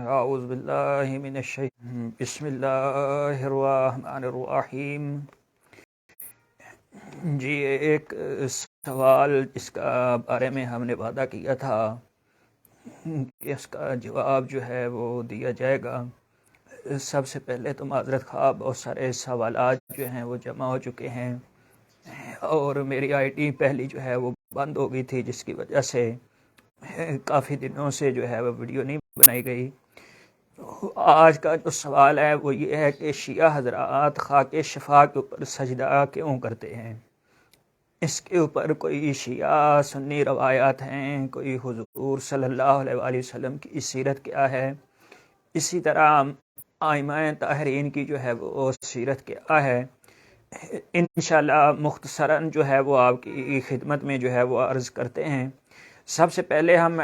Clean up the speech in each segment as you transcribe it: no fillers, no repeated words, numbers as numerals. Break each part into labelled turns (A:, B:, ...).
A: اعوذ باللہ من الشیطان بسم اللہ الرحمن الرحیم۔ جی ایک سوال جس کا بارے میں ہم نے وعدہ کیا تھا کہ اس کا جواب جو ہے وہ دیا جائے گا۔ سب سے پہلے تو معذرت خواہ، بہت سارے سوالات جو ہیں وہ جمع ہو چکے ہیں اور میری آئی ڈی پہلی جو ہے وہ بند ہو گئی تھی، جس کی وجہ سے کافی دنوں سے جو ہے وہ ویڈیو نہیں بنائی گئی۔ آج کا جو سوال ہے وہ یہ ہے کہ شیعہ حضرات خاک شفا کے اوپر سجدہ کیوں کرتے ہیں؟ اس کے اوپر کوئی شیعہ سنی روایات ہیں، کوئی حضور صلی اللہ علیہ وآلہ وسلم کی سیرت کیا ہے، اسی طرح ائمہ طاہرین کی جو ہے وہ سیرت کیا ہے، انشاءاللہ مختصراً جو ہے وہ آپ کی خدمت میں جو ہے وہ عرض کرتے ہیں۔ سب سے پہلے ہم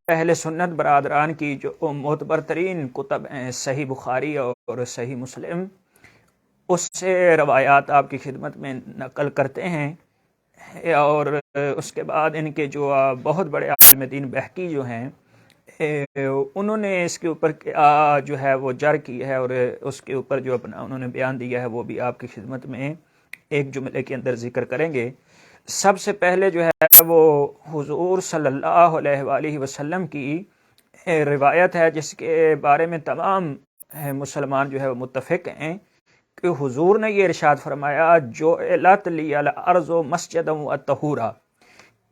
A: اہل سنت برادران کی جو معتبر ترین کتب ہیں، صحیح بخاری اور صحیح مسلم، اس سے روایات آپ کی خدمت میں نقل کرتے ہیں، اور اس کے بعد ان کے جو بہت بڑے عالم دین بہقی جو ہیں انہوں نے اس کے اوپر کیا جو ہے وہ جر کی ہے، اور اس کے اوپر جو اپنا انہوں نے بیان دیا ہے وہ بھی آپ کی خدمت میں ایک جملے کے اندر ذکر کریں گے۔ سب سے پہلے جو ہے وہ حضور صلی اللہ علیہ وآلہ وسلم کی روایت ہے، جس کے بارے میں تمام مسلمان جو ہے وہ متفق ہیں کہ حضور نے یہ ارشاد فرمایا، جعلت لی الارض مسجدا وطہورا،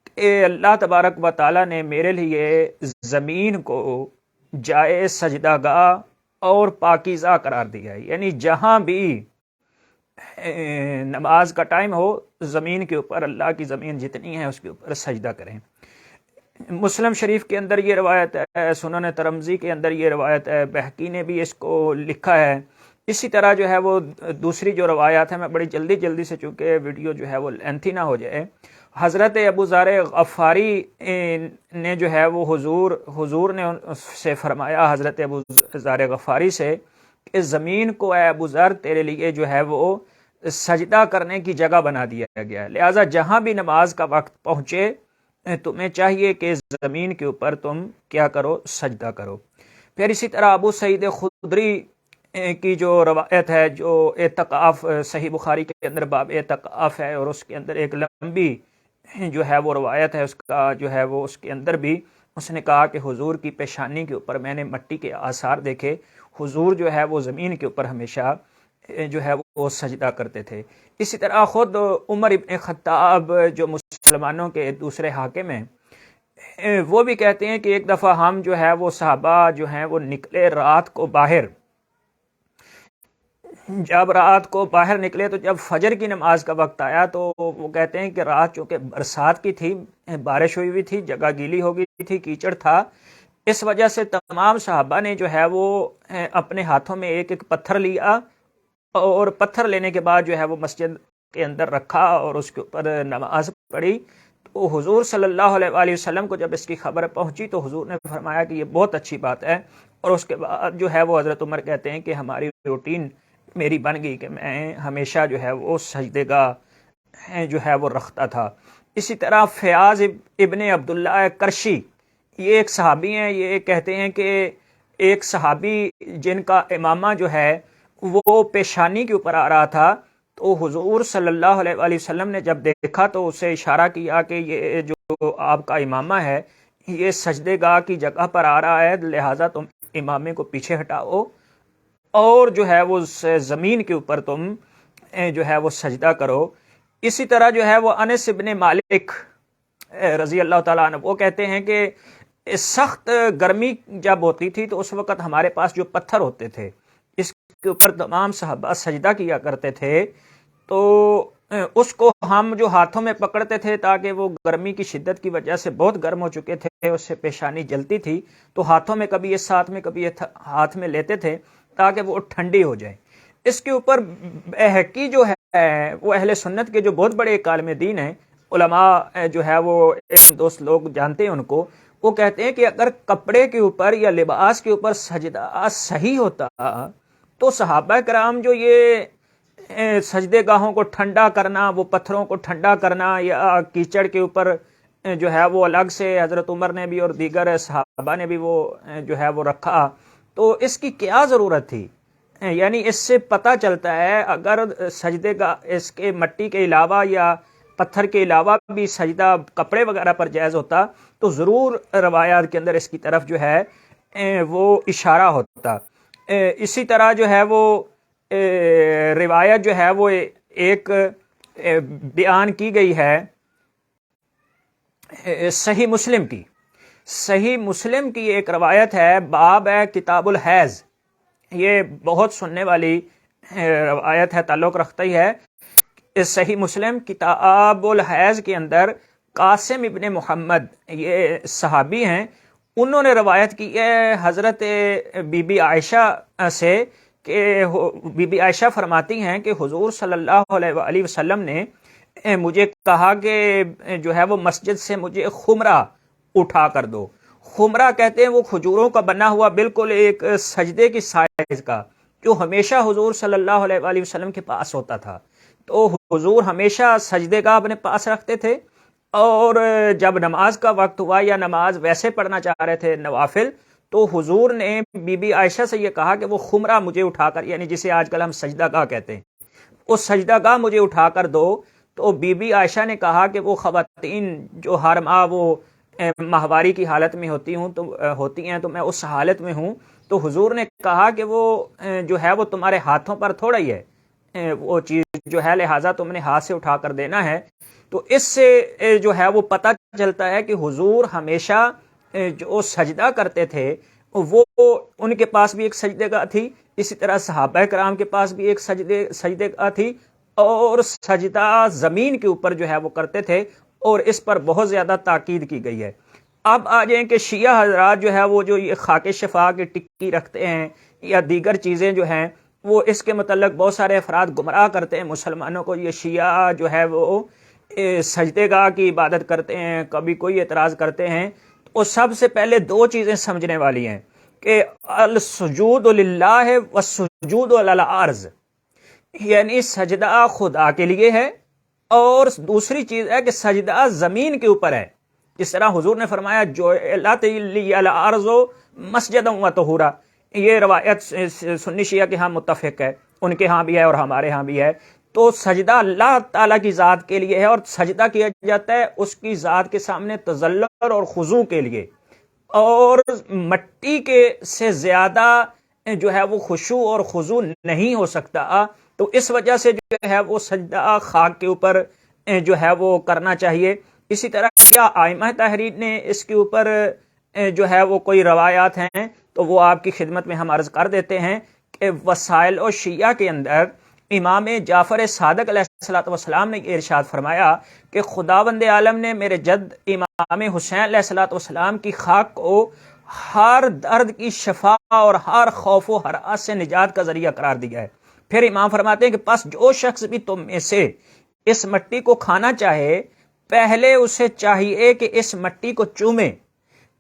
A: کہ اللہ تبارک و تعالیٰ نے میرے لیے زمین کو جائے سجدہ گاہ اور پاکیزہ قرار دیا ہے، یعنی جہاں بھی نماز کا ٹائم ہو زمین کے اوپر، اللہ کی زمین جتنی ہے اس کے اوپر سجدہ کریں۔ مسلم شریف کے اندر یہ روایت ہے، سنن ترمذی کے اندر یہ روایت ہے، بہقی نے بھی اس کو لکھا ہے۔ اسی طرح جو ہے وہ دوسری جو روایات ہیں، میں بڑی جلدی سے چونکہ ویڈیو جو ہے وہ لینتھی نہ ہو جائے، حضرت ابو ذر غفاری نے جو ہے وہ حضور نے سے فرمایا، حضرت ابو ذر غفاری سے، کہ زمین کو اے ابو ذر تیرے لیے جو ہے وہ سجدہ کرنے کی جگہ بنا دیا گیا ہے، لہٰذا جہاں بھی نماز کا وقت پہنچے تمہیں چاہیے کہ زمین کے اوپر تم کیا کرو، سجدہ کرو۔ پھر اسی طرح ابو سعید خدری کی جو روایت ہے، جو اعتکاف، صحیح بخاری کے اندر باب اعتکاف ہے، اور اس کے اندر ایک لمبی جو ہے وہ روایت ہے، اس کا جو ہے وہ اس کے اندر بھی اس نے کہا کہ حضور کی پیشانی کے اوپر میں نے مٹی کے آثار دیکھے، حضور جو ہے وہ زمین کے اوپر ہمیشہ جو ہے وہ سجدہ کرتے تھے۔ اسی طرح خود عمر ابن خطاب جو مسلمانوں کے دوسرے حاکم ہیں، وہ بھی کہتے ہیں کہ ایک دفعہ ہم جو ہے وہ صحابہ جو ہیں وہ نکلے رات کو باہر، جب رات کو باہر نکلے تو جب فجر کی نماز کا وقت آیا تو وہ کہتے ہیں کہ رات چونکہ برسات کی تھی، بارش ہوئی ہوئی تھی، جگہ گیلی ہو گئی تھی، کیچڑ تھا، اس وجہ سے تمام صحابہ نے جو ہے وہ اپنے ہاتھوں میں ایک ایک پتھر لیا، اور پتھر لینے کے بعد جو ہے وہ مسجد کے اندر رکھا اور اس کے اوپر نماز پڑھی۔ تو حضور صلی اللہ علیہ وآلہ وسلم کو جب اس کی خبر پہنچی تو حضور نے فرمایا کہ یہ بہت اچھی بات ہے، اور اس کے بعد جو ہے وہ حضرت عمر کہتے ہیں کہ ہماری روٹین میری بن گئی کہ میں ہمیشہ جو ہے وہ سجدے گاہ جو ہے وہ رکھتا تھا۔ اسی طرح فیاض ابن عبداللہ کرشی، یہ ایک صحابی ہیں، یہ کہتے ہیں کہ ایک صحابی جن کا امامہ جو ہے وہ پیشانی کے اوپر آ رہا تھا، تو حضور صلی اللہ علیہ وآلہ وسلم نے جب دیکھا تو اسے اشارہ کیا کہ یہ جو آپ کا امامہ ہے یہ سجدے گاہ کی جگہ پر آ رہا ہے، لہٰذا تم امامے کو پیچھے ہٹاؤ اور جو ہے وہ زمین کے اوپر تم جو ہے وہ سجدہ کرو۔ اسی طرح جو ہے وہ انس ابن مالک رضی اللہ تعالیٰ عنہ، وہ کہتے ہیں کہ سخت گرمی جب ہوتی تھی تو اس وقت ہمارے پاس جو پتھر ہوتے تھے اس کے اوپر تمام صحابہ سجدہ کیا کرتے تھے، تو اس کو ہم جو ہاتھوں میں پکڑتے تھے تاکہ وہ گرمی کی شدت کی وجہ سے بہت گرم ہو چکے تھے، اس سے پیشانی جلتی تھی، تو ہاتھوں میں کبھی اس ہاتھ میں کبھی ہاتھ میں لیتے تھے تاکہ وہ ٹھنڈی ہو جائے۔ اس کے اوپر بہقی جو ہے وہ اہل سنت کے جو بہت بڑے ایک عالم دین ہیں، علماء جو ہے وہ ایک دوست لوگ جانتے ہیں ان کو، وہ کہتے ہیں کہ اگر کپڑے کے اوپر یا لباس کے اوپر سجدہ صحیح ہوتا تو صحابہ کرام جو یہ سجدے گاہوں کو ٹھنڈا کرنا، وہ پتھروں کو ٹھنڈا کرنا یا کیچڑ کے اوپر جو ہے وہ الگ سے حضرت عمر نے بھی اور دیگر صحابہ نے بھی وہ جو ہے وہ رکھا، تو اس کی کیا ضرورت تھی؟ یعنی اس سے پتہ چلتا ہے اگر سجدے کا اس کے مٹی کے علاوہ یا پتھر کے علاوہ بھی سجدہ کپڑے وغیرہ پر جائز ہوتا تو ضرور روایات کے اندر اس کی طرف جو ہے وہ اشارہ ہوتا۔ اسی طرح جو ہے وہ روایت جو ہے وہ ایک بیان کی گئی ہے صحیح مسلم کی۔ صحیح مسلم کی ایک روایت ہے، باب ہے کتاب الحیض، یہ بہت سننے والی روایت ہے، تعلق رکھتا ہی ہے۔ اس صحیح مسلم کتاب الحیض کے اندر قاسم ابن محمد، یہ صحابی ہیں، انہوں نے روایت کی ہے حضرت بی بی عائشہ سے کہ بی بی عائشہ فرماتی ہیں کہ حضور صلی اللہ علیہ وآلہ وسلم نے مجھے کہا کہ جو ہے وہ مسجد سے مجھے خمرہ اٹھا کر دو۔ خمرہ کہتے ہیں وہ کھجوروں کا بنا ہوا بالکل ایک سجدے کی سائز کا، جو ہمیشہ حضور صلی اللہ علیہ وآلہ وسلم کے پاس ہوتا تھا۔ تو حضور ہمیشہ سجدے کا اپنے پاس رکھتے تھے، اور جب نماز کا وقت ہوا یا نماز ویسے پڑھنا چاہ رہے تھے نوافل، تو حضور نے بی بی عائشہ سے یہ کہا کہ وہ خمرہ مجھے اٹھا کر، یعنی جسے آج کل ہم سجدہ گاہ کہتے ہیں، وہ سجدہ گاہ مجھے اٹھا کر دو۔ تو بی بی عائشہ نے کہا کہ وہ خواتین جو ہر ماہ وہ ماہواری کی حالت میں ہوتی ہیں تو میں اس حالت میں ہوں، تو حضور نے کہا کہ وہ جو ہے وہ تمہارے ہاتھوں پر تھوڑا ہی ہے وہ چیز جو ہے، لہٰذا تم نے ہاتھ سے اٹھا کر دینا ہے۔ تو اس سے جو ہے وہ پتہ چلتا ہے کہ حضور ہمیشہ جو سجدہ کرتے تھے وہ ان کے پاس بھی ایک سجدے گاہ تھی، اسی طرح صحابہ کرام کے پاس بھی ایک سجدے گاہ تھی، اور سجدہ زمین کے اوپر جو ہے وہ کرتے تھے، اور اس پر بہت زیادہ تاکید کی گئی ہے۔ اب آ جائیں کہ شیعہ حضرات جو ہے وہ جو یہ خاک شفا کی ٹکی رکھتے ہیں یا دیگر چیزیں جو ہیں، وہ اس کے متعلق بہت سارے افراد گمراہ کرتے ہیں مسلمانوں کو۔ یہ شیعہ جو ہے وہ سجدے گاہ کی عبادت کرتے ہیں، کبھی کوئی اعتراض کرتے ہیں، تو سب سے پہلے دو چیزیں سمجھنے والی ہیں کہ السجود للہ والسجود علی الارض، یعنی سجدہ خدا کے لیے ہے، اور دوسری چیز ہے کہ سجدہ زمین کے اوپر ہے، جس طرح حضور نے فرمایا جعلت لی الارض مسجدا وطہورا۔ یہ روایت سنی شیعہ کے ہاں متفق ہے، ان کے ہاں بھی ہے اور ہمارے ہاں بھی ہے۔ تو سجدہ اللہ تعالیٰ کی ذات کے لیے ہے، اور سجدہ کیا جاتا ہے اس کی ذات کے سامنے تذلل اور خضوع کے لیے، اور مٹی کے سے زیادہ جو ہے وہ خشوع اور خضوع نہیں ہو سکتا۔ تو اس وجہ سے جو ہے وہ سجدہ خاک کے اوپر جو ہے وہ کرنا چاہیے۔ اسی طرح کیا ائمہ تحریر نے اس کے اوپر جو ہے وہ کوئی روایات ہیں تو وہ آپ کی خدمت میں ہم عرض کر دیتے ہیں کہ وسائل و شیعہ کے اندر امام جعفر صادق علیہ السلام نے یہ ارشاد فرمایا کہ خداوند عالم نے میرے جد امام حسین علیہ السلام کی خاک کو ہر درد کی شفا اور ہر خوف و ہراس سے نجات کا ذریعہ قرار دیا ہے۔ پھر امام فرماتے ہیں کہ پس جو شخص بھی تم میں سے اس مٹی کو کھانا چاہے، پہلے اسے چاہیے کہ اس مٹی کو چومے،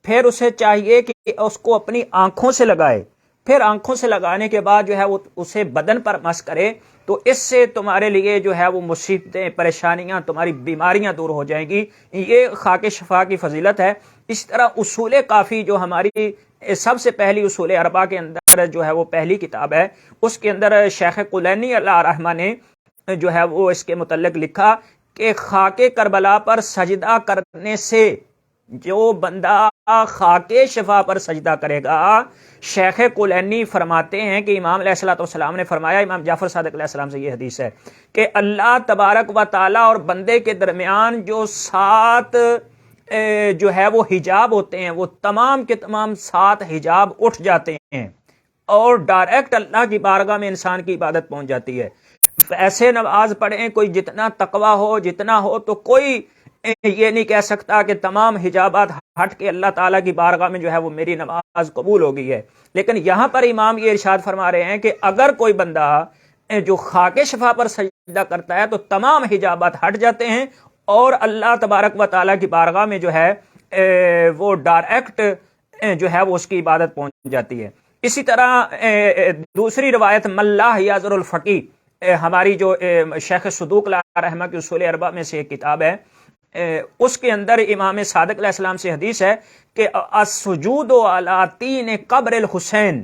A: پھر اسے چاہیے کہ اس کو اپنی آنکھوں سے لگائے، پھر آنکھوں سے لگانے کے بعد جو ہے وہ اسے بدن پر مس کرے، تو اس سے تمہارے لیے جو ہے وہ مصیبتیں، پریشانیاں، تمہاری بیماریاں دور ہو جائیں گی۔ یہ خاک شفا کی فضیلت ہے۔ اس طرح اصول کافی جو ہماری سب سے پہلی اصول اربعہ کے اندر جو ہے وہ پہلی کتاب ہے، اس کے اندر شیخ کلینی اللہ رحمہ نے جو ہے وہ اس کے متعلق لکھا کہ خاک کربلا پر سجدہ کرنے سے جو بندہ خاک شفا پر سجدہ کرے گا، شیخ کلینی فرماتے ہیں کہ امام علیہ السلام نے فرمایا، امام جعفر صادق علیہ السلام سے یہ حدیث ہے کہ اللہ تبارک و تعالی اور بندے کے درمیان جو 7 جو ہے وہ حجاب ہوتے ہیں، وہ تمام کے تمام 7 حجاب اٹھ جاتے ہیں، اور ڈائریکٹ اللہ کی بارگاہ میں انسان کی عبادت پہنچ جاتی ہے۔ ایسے نماز پڑھیں، کوئی جتنا تقوی ہو جتنا ہو، تو کوئی یہ نہیں کہہ سکتا کہ تمام حجابات ہٹ کے اللہ تعالیٰ کی بارگاہ میں جو ہے وہ میری نماز قبول ہو گئی ہے۔ لیکن یہاں پر امام یہ ارشاد فرما رہے ہیں کہ اگر کوئی بندہ جو خاک شفا پر سجدہ کرتا ہے تو تمام حجابات ہٹ جاتے ہیں، اور اللہ تبارک و تعالیٰ کی بارگاہ میں جو ہے وہ ڈائریکٹ جو ہے وہ اس کی عبادت پہنچ جاتی ہے۔ اسی طرح دوسری روایت ملاح یازر الفقی، ہماری جو شیخ صدوق علیہ رحمہ کی اصول اربعہ میں سے ایک کتاب ہے، اس کے اندر امام صادق علیہ السلام سے حدیث ہے کہ السجود علی تین قبر الحسین،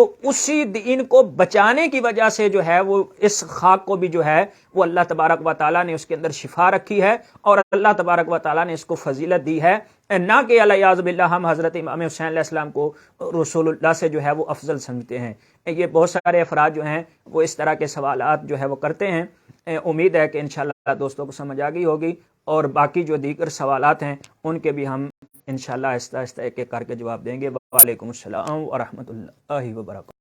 A: تو اسی دین کو بچانے کی وجہ سے جو ہے وہ اس خاک کو بھی جو ہے وہ اللہ تبارک و تعالیٰ نے اس کے اندر شفا رکھی ہے، اور اللہ تبارک و تعالیٰ نے اس کو فضیلت دی ہے، نہ کہ الیاذ باللہ ہم حضرت امام حسین علیہ السلام کو رسول اللہ سے جو ہے وہ افضل سمجھتے ہیں۔ یہ بہت سارے افراد جو ہیں وہ اس طرح کے سوالات جو ہے وہ کرتے ہیں۔ امید ہے کہ انشاءاللہ دوستوں کو سمجھ آ گئی ہوگی، اور باقی جو دیگر سوالات ہیں ان کے بھی ہم انشاءاللہ آہستہ آہستہ ایک ایک کر کے جواب دیں گے۔ وعلیکم السلام ورحمۃ اللہ وبرکاتہ۔